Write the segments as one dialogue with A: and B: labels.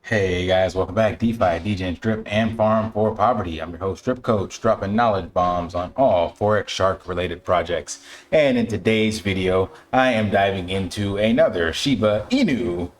A: Hey guys, welcome back. DeFi, degens, drip, and farm for poverty. I'm your host, Drip Coach, dropping knowledge bombs on all Forex Shark related projects. And in today's video, I am diving into another Shiba Inu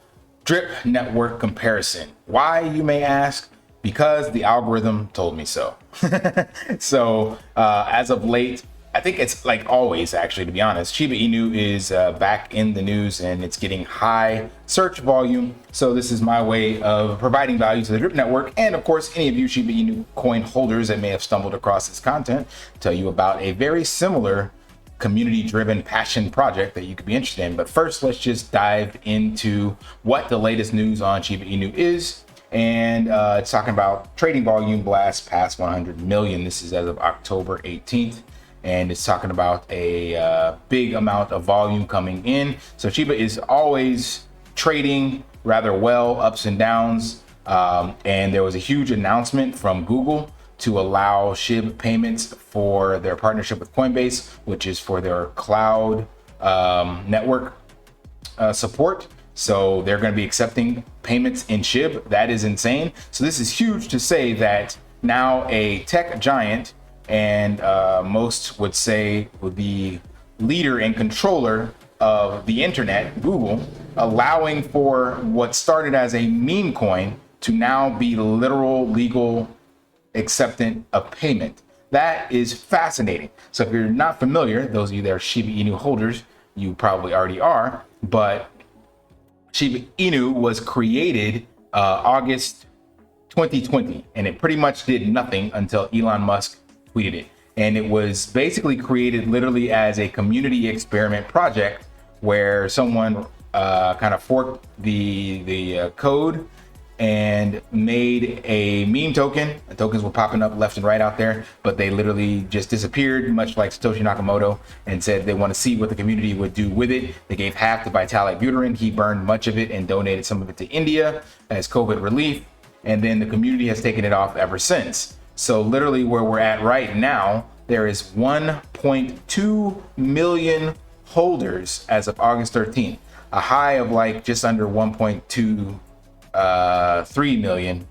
A: drip network comparison. Why, you may ask? Because the algorithm told me so. As of late, I think it's like always, actually, to be honest, Shiba Inu is back in the news and it's getting high search volume. So this is my way of providing value to the drip network. And of course, any of you Shiba Inu coin holders that may have stumbled across this content, tell you about a very similar community driven passion project that you could be interested in. But first, let's just dive into what the latest news on Shiba Inu is. And it's talking about trading volume blast past 100 million. This is as of October 18th. And it's talking about a big amount of volume coming in. So Shiba is always trading rather well, ups and downs. And there was a huge announcement from Google to allow SHIB payments for their partnership with Coinbase, which is for their cloud network support. So they're going to be accepting payments in SHIB. That is insane. So this is huge to say that now a tech giant, and most would say the leader and controller of the internet, Google, allowing for what started as a meme coin to now be literal legal acceptance of payment. That is fascinating. So if you're not familiar, those of you that are Shiba Inu holders, you probably already are, but Shiba Inu was created August 2020, and it pretty much did nothing until Elon Musk tweeted it. And it was basically created literally as a community experiment project where someone kind of forked the code and made a meme token. The tokens were popping up left and right out there, but they literally just disappeared, much like Satoshi Nakamoto, and said they want to see what the community would do with it. They gave half to Vitalik Buterin. He burned much of it and donated some of it to India as COVID relief. And then the community has taken it off ever since. So literally where we're at right now, there is 1.2 million holders as of August 13th, a high of like just under 1.23 million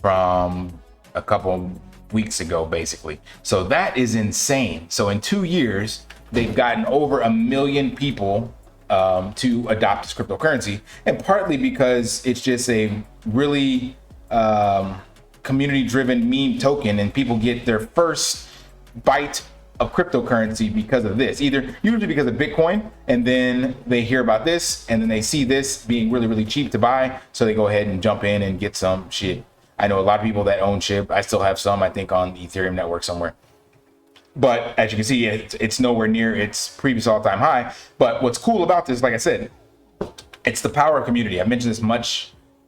A: from a couple weeks ago, basically. So that is insane. So in 2 years, they've gotten over 1 million people to adopt this cryptocurrency, and partly because it's just a really community driven meme token, and people get their first bite of cryptocurrency because of this, usually because of Bitcoin, and then they hear about this and then they see this being really, really cheap to buy, so they go ahead and jump in and get some shit. I know a lot of people that own SHIB. I still have some, I think, on the Ethereum network somewhere, but as you can see, it's nowhere near its previous all-time high. But what's cool about this, like I said, it's the power of community. I mentioned this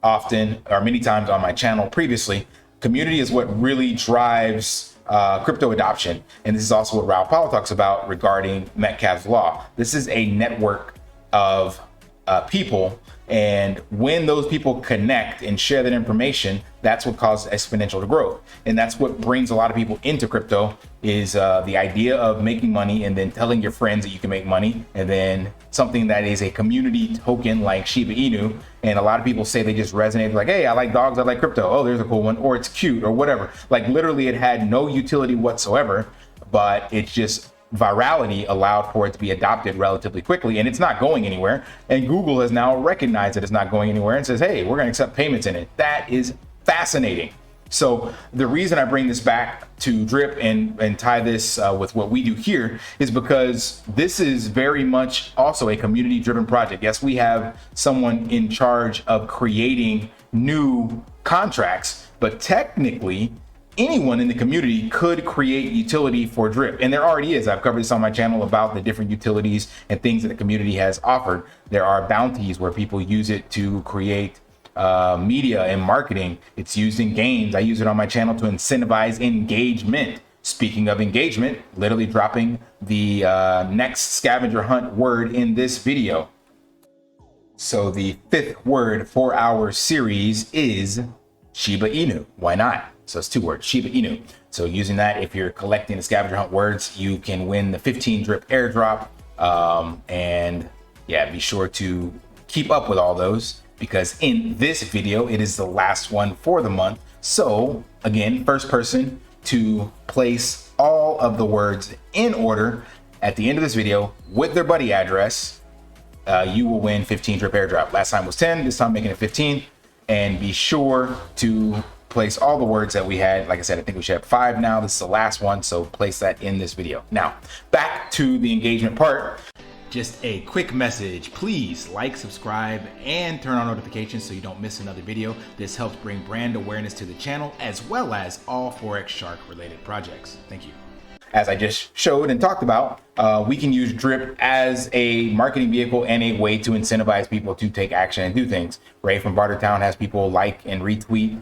A: often or many times on my channel previously. Community is what really drives crypto adoption. And this is also what Raoul Pal talks about regarding Metcalfe's law. This is a network of people. And when those people connect and share that information, that's what causes exponential growth. And that's what brings a lot of people into crypto, is the idea of making money and then telling your friends that you can make money. And then something that is a community token like Shiba Inu. And a lot of people say they just resonate like, hey, I like dogs, I like crypto. Oh, there's a cool one. Or it's cute or whatever. Like literally it had no utility whatsoever, but it's just virality allowed for it to be adopted relatively quickly, and it's not going anywhere. And Google has now recognized that it's not going anywhere and says, hey, we're going to accept payments in it. That is fascinating. So the reason I bring this back to drip and tie this with what we do here is because this is very much also a community driven project. Yes, we have someone in charge of creating new contracts, but technically anyone in the community could create utility for drip, and there already is. I've covered this on my channel about the different utilities and things that the community has offered. There are bounties where people use it to create media and marketing. It's used in games. I use it on my channel to incentivize engagement. Speaking of engagement, literally dropping the next scavenger hunt word in this video. So the 5th word for our series is Shiba Inu. Why not? So it's 2 words, Shiba Inu. So using that, if you're collecting the scavenger hunt words, you can win the 15 drip airdrop. And yeah, be sure to keep up with all those, because in this video, it is the last one for the month. So again, first person to place all of the words in order at the end of this video with their buddy address, you will win 15 drip airdrop. Last time was 10, this time making it 15. And be sure to place all the words that we had. Like I said, I think we should have 5 now. This is the last one, so place that in this video. Now, back to the engagement part. Just a quick message, please like, subscribe, and turn on notifications so you don't miss another video. This helps bring brand awareness to the channel as well as all Forex Shark related projects. Thank you. As I just showed and talked about, we can use drip as a marketing vehicle and a way to incentivize people to take action and do things. Ray from Bartertown has people like and retweet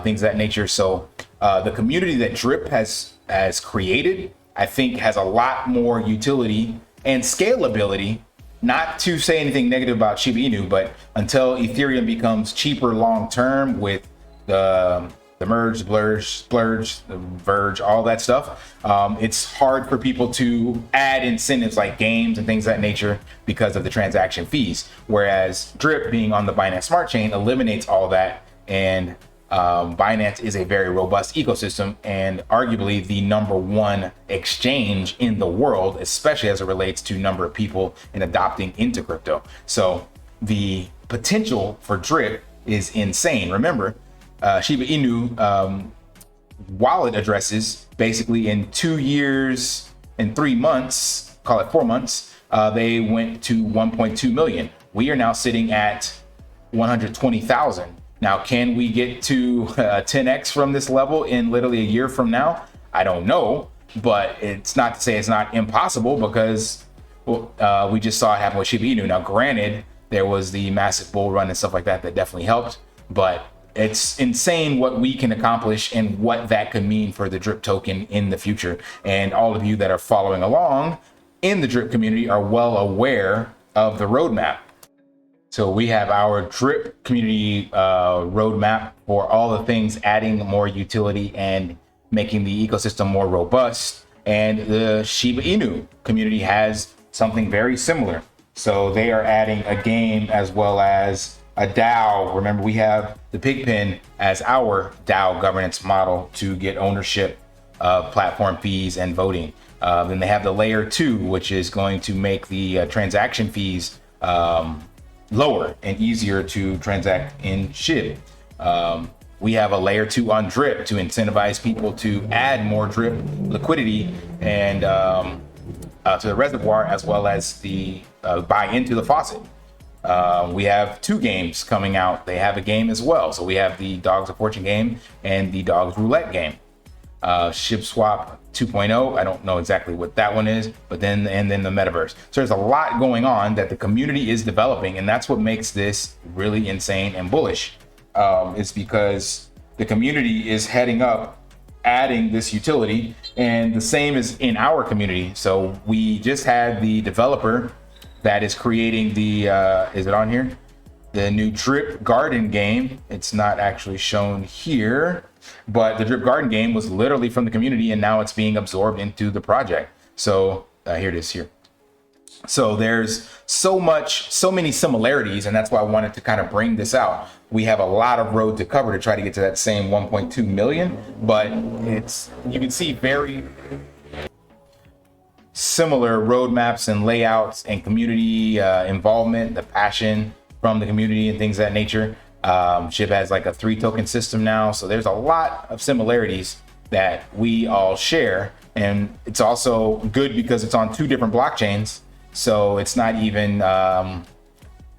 A: things of that nature. So the community that drip has created, I think, has a lot more utility and scalability. Not to say anything negative about Shiba Inu, but until Ethereum becomes cheaper long term with the merge, splurge, the verge, all that stuff, it's hard for people to add incentives like games and things of that nature because of the transaction fees. Whereas drip being on the Binance Smart Chain eliminates all that, and Binance is a very robust ecosystem and arguably the #1 exchange in the world, especially as it relates to number of people in adopting into crypto. So the potential for drip is insane. Remember, Shiba Inu wallet addresses, basically in 2 years and 3 months, call it 4 months, they went to 1.2 million. We are now sitting at 120,000. Now, can we get to 10x from this level in literally a year from now? I don't know, but it's not to say it's not impossible, because we just saw it happen with Shiba Inu. Now, granted, there was the massive bull run and stuff like that that definitely helped, but it's insane what we can accomplish and what that could mean for the drip token in the future. And all of you that are following along in the drip community are well aware of the roadmap. So we have our drip community roadmap for all the things adding more utility and making the ecosystem more robust. And the Shiba Inu community has something very similar. So they are adding a game as well as a DAO. Remember, we have the Pigpen as our DAO governance model to get ownership of platform fees and voting. Then they have the layer 2, which is going to make the transaction fees lower and easier to transact in SHIB. We have a layer 2 on drip to incentivize people to add more drip liquidity and to the reservoir, as well as the buy into the Faucet. We have 2 games coming out. They have a game as well. So we have the Dogs of Fortune game and the Dogs Roulette game. SHIB Swap 2.0, I don't know exactly what that one is, but then the metaverse. So there's a lot going on that the community is developing, and that's what makes this really insane and bullish. It's because the community is heading up, adding this utility, and the same is in our community. So we just had the developer that is creating the, is it on here? The new Drip Garden game. It's not actually shown here, but the Drip Garden game was literally from the community, and now it's being absorbed into the project. So here it is here. So there's so many similarities, and that's why I wanted to kind of bring this out. We have a lot of road to cover to try to get to that same 1.2 million, but you can see very similar roadmaps and layouts and community involvement, the passion from the community and things of that nature. SHIB has like a 3 token system now. So there's a lot of similarities that we all share. And it's also good because it's on 2 different blockchains. So it's not even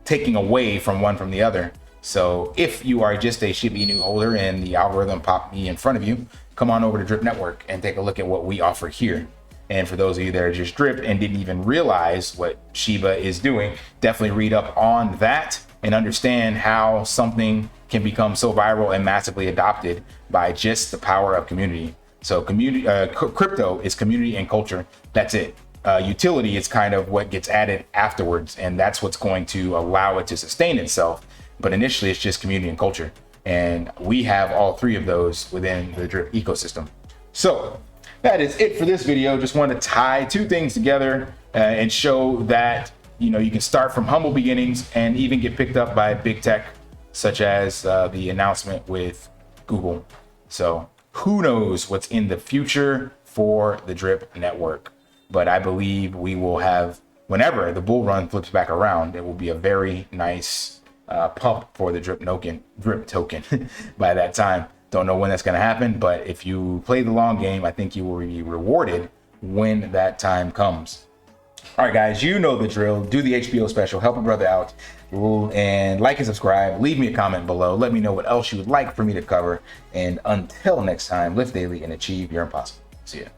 A: taking away from one from the other. So if you are just a Shiba Inu holder and the algorithm popped me in front of you, come on over to Drip Network and take a look at what we offer here. And for those of you that are just drip and didn't even realize what Shiba is doing, definitely read up on that and understand how something can become so viral and massively adopted by just the power of community. So crypto is community and culture. That's it. Utility is kind of what gets added afterwards, and that's what's going to allow it to sustain itself. But initially, it's just community and culture. And we have all 3 of those within the drip ecosystem. So that is it for this video. Just want to tie 2 things together and show that you can start from humble beginnings and even get picked up by big tech such as the announcement with Google. So who knows what's in the future for the Drip network. But I believe we will have, whenever the bull run flips back around, it will be a very nice pump for the Drip token by that time. Don't know when that's going to happen, but if you play the long game, I think you will be rewarded when that time comes. All right, guys, you know the drill. Do the HBO special, help a brother out, and like and subscribe. Leave me a comment below. Let me know what else you would like for me to cover. And until next time, live daily and achieve your impossible. See ya.